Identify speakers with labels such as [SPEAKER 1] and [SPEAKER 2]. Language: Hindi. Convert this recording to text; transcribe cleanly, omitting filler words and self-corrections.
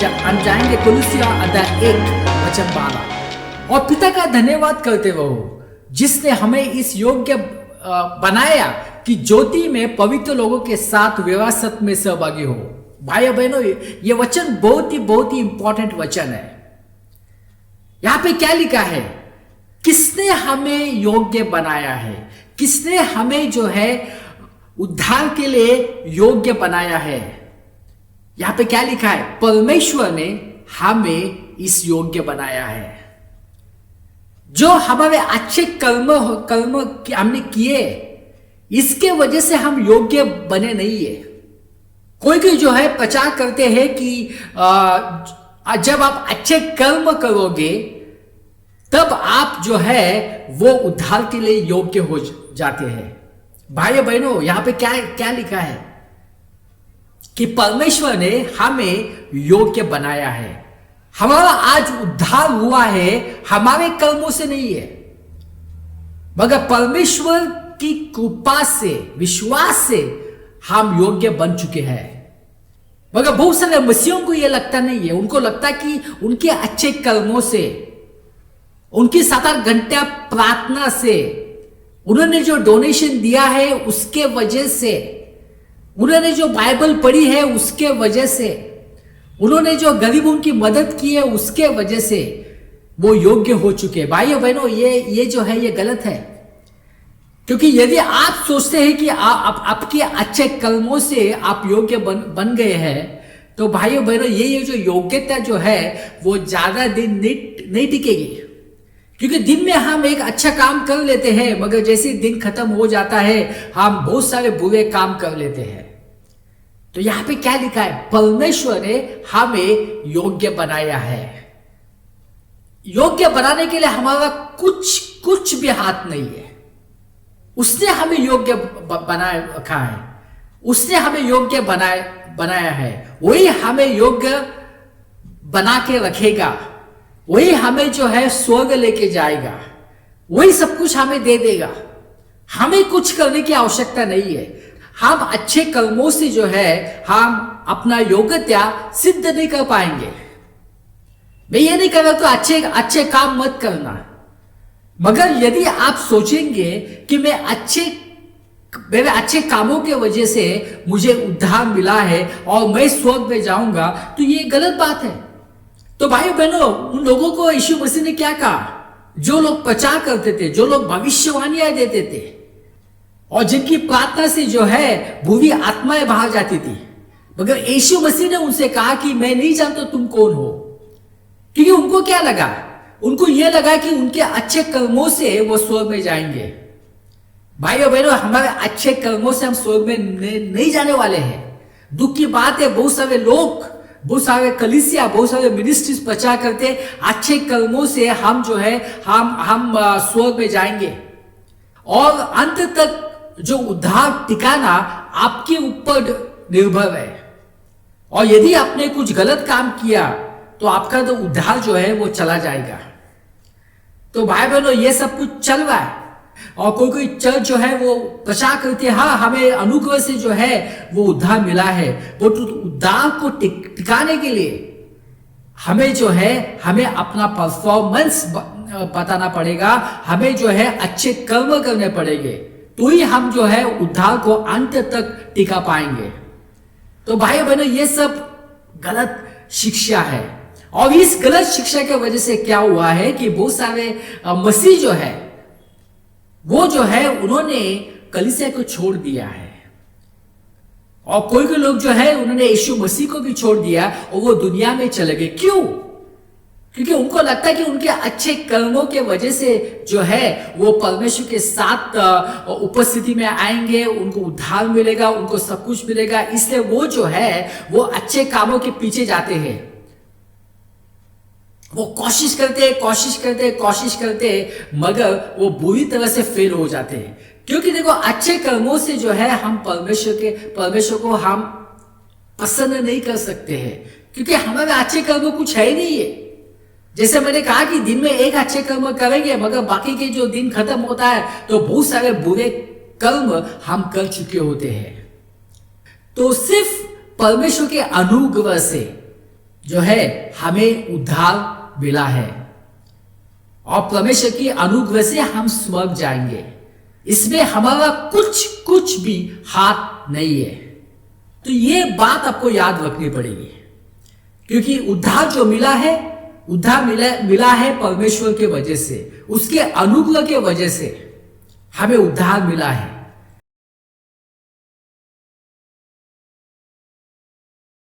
[SPEAKER 1] हम जाएंगे कुलुसिया अध्याय 1 वचन 12। और पिता का धन्यवाद करते रहो जिसने हमें इस योग्य बनाया कि ज्योति में पवित्र लोगों के साथ विरासत में सहभागी हो। भाई बहनों, ये वचन बहुत ही इंपॉर्टेंट वचन है। यहां पे क्या लिखा है? किसने हमें योग्य बनाया है? किसने हमें जो है उद्धार के लिए योग्य बनाया है? यहां पे क्या लिखा है? परमेश्वर ने हमें इस योग्य बनाया है। जो हमारे अच्छे कर्म हमने किए, इसके वजह से हम योग्य बने नहीं है। कोई जो है प्रचार करते हैं कि जब आप अच्छे कर्म करोगे तब आप जो है वो उद्धार के लिए योग्य हो जाते हैं। भाई बहनों, यहां पे क्या लिखा है कि परमेश्वर ने हमें योग्य बनाया है। हमारा आज उद्धार हुआ है हमारे कर्मों से नहीं है, मगर परमेश्वर की कृपा से, विश्वास से हम योग्य बन चुके हैं। मगर बहुत सारे मसीहों को यह लगता नहीं है। उनको लगता कि उनके अच्छे कर्मों से, उनकी 7-8 घंटा प्रार्थना से, उन्होंने जो डोनेशन दिया है उसके वजह से, उन्होंने जो बाइबल पढ़ी है उसके वजह से, उन्होंने जो गरीबों की मदद की है उसके वजह से वो योग्य हो चुके। भाइयों बहनों, ये जो है ये गलत है। क्योंकि यदि आप सोचते हैं कि आपके अच्छे कर्मों से आप योग्य बन गए हैं, तो भाइयों बहनों, ये जो योग्यता जो है वो ज्यादा दिन नहीं टिकेगी। क्योंकि दिन में हम एक अच्छा काम कर लेते हैं, मगर जैसे दिन खत्म हो जाता है हम बहुत सारे बुरे काम कर लेते हैं। तो यहां पे क्या लिखा है? परमेश्वर ने हमें योग्य बनाया है। योग्य बनाने के लिए हमारा कुछ भी हाथ नहीं है। उसने हमें योग्य बनाए रखा है, उसने हमें योग्य बनाया है। वही हमें योग्य बना के रखेगा, वही हमें जो है स्वर्ग लेके जाएगा, वही सब कुछ हमें दे देगा। हमें कुछ करने की आवश्यकता नहीं है। हम अच्छे कर्मों से जो है हम अपना योग्यता सिद्ध नहीं कर पाएंगे। मैं ये नहीं कह रहा कि अच्छे काम मत करना, मगर यदि आप सोचेंगे कि मेरे अच्छे कामों के वजह से मुझे उद्धार मिला है और मैं स्वर्ग में जाऊंगा, तो ये गलत बात है। तो भाइयों बहनों, उन लोगों को यीशु मसीह ने क्या कहा? जो लोग प्रचार करते थे, जो लोग भविष्यवाणियां देते थे और जिनकी प्रार्थना से जो है बुरी आत्माएं बाहर जाती थी, मगर यीशु मसीह ने उनसे कहा कि मैं नहीं जानता तुम कौन हो। क्योंकि उनको क्या लगा? उनको यह लगा कि उनके अच्छे कर्मों से वो स्वर्ग में जाएंगे। भाइयों बहनों, हमारे अच्छे कर्मों से हम स्वर्ग में नहीं जाने वाले हैं। दुख की बात है, बहुत सारे लोग, बहुत सारे कलीसिया, बहुत सारे मिनिस्ट्रीज प्रचार करते अच्छे कर्मों से हम जो है हम स्वर्ग में जाएंगे। और अंत तक जो उद्धार टिकाना आपके ऊपर निर्भर है। और यदि आपने कुछ गलत काम किया तो आपका तो उद्धार जो है वो चला जाएगा। तो भाई बहनों, ये सब कुछ चल रहा है। और कोई चर्च जो है वो प्रचार करती है, हाँ हमें अनुग्रह से जो है वो उद्धार मिला है। वो तो उद्धार को टिकाने के लिए हमें जो है हमें अपना परफॉर्मेंस बताना पड़ेगा, हमें जो है अच्छे कर्म करने पड़ेंगे, तो ही हम जो है उद्धार को अंत तक टिका पाएंगे। तो भाई बहनों, ये सब गलत शिक्षा है। और इस गलत शिक्षा की वजह से क्या हुआ है कि बहुत सारे मसीह जो है वो जो है उन्होंने कलीसिया को छोड़ दिया है। और कोई लोग जो है उन्होंने यीशु मसीह को भी छोड़ दिया और वो दुनिया में चले गए। क्यों? क्योंकि उनको लगता है कि उनके अच्छे कर्मों के वजह से जो है वो परमेश्वर के साथ उपस्थिति में आएंगे, उनको उद्धार मिलेगा, उनको सब कुछ मिलेगा। इसलिए वो जो है वो अच्छे कामों के पीछे जाते हैं। वो कोशिश करते, मगर वो बुरी तरह से फेल हो जाते हैं। क्योंकि देखो, अच्छे कर्मों से जो है हम परमेश्वर को हम पसंद नहीं कर सकते हैं, क्योंकि हमारे अच्छे कर्म कुछ है ही नहीं है। जैसे मैंने कहा कि दिन में एक अच्छे कर्म करेंगे, मगर बाकी के जो दिन खत्म होता है तो बहुत सारे बुरे कर्म हम कर चुके होते हैं। तो सिर्फ परमेश्वर के अनुग्रह से जो है हमें उद्धार मिला है और परमेश्वर की अनुग्रह से हम स्वर्ग जाएंगे। इसमें हमारा कुछ भी हाथ नहीं है। तो ये बात आपको याद रखनी पड़ेगी, क्योंकि उद्धार जो मिला है परमेश्वर के वजह से, उसके अनुग्रह के वजह से हमें उद्धार मिला है।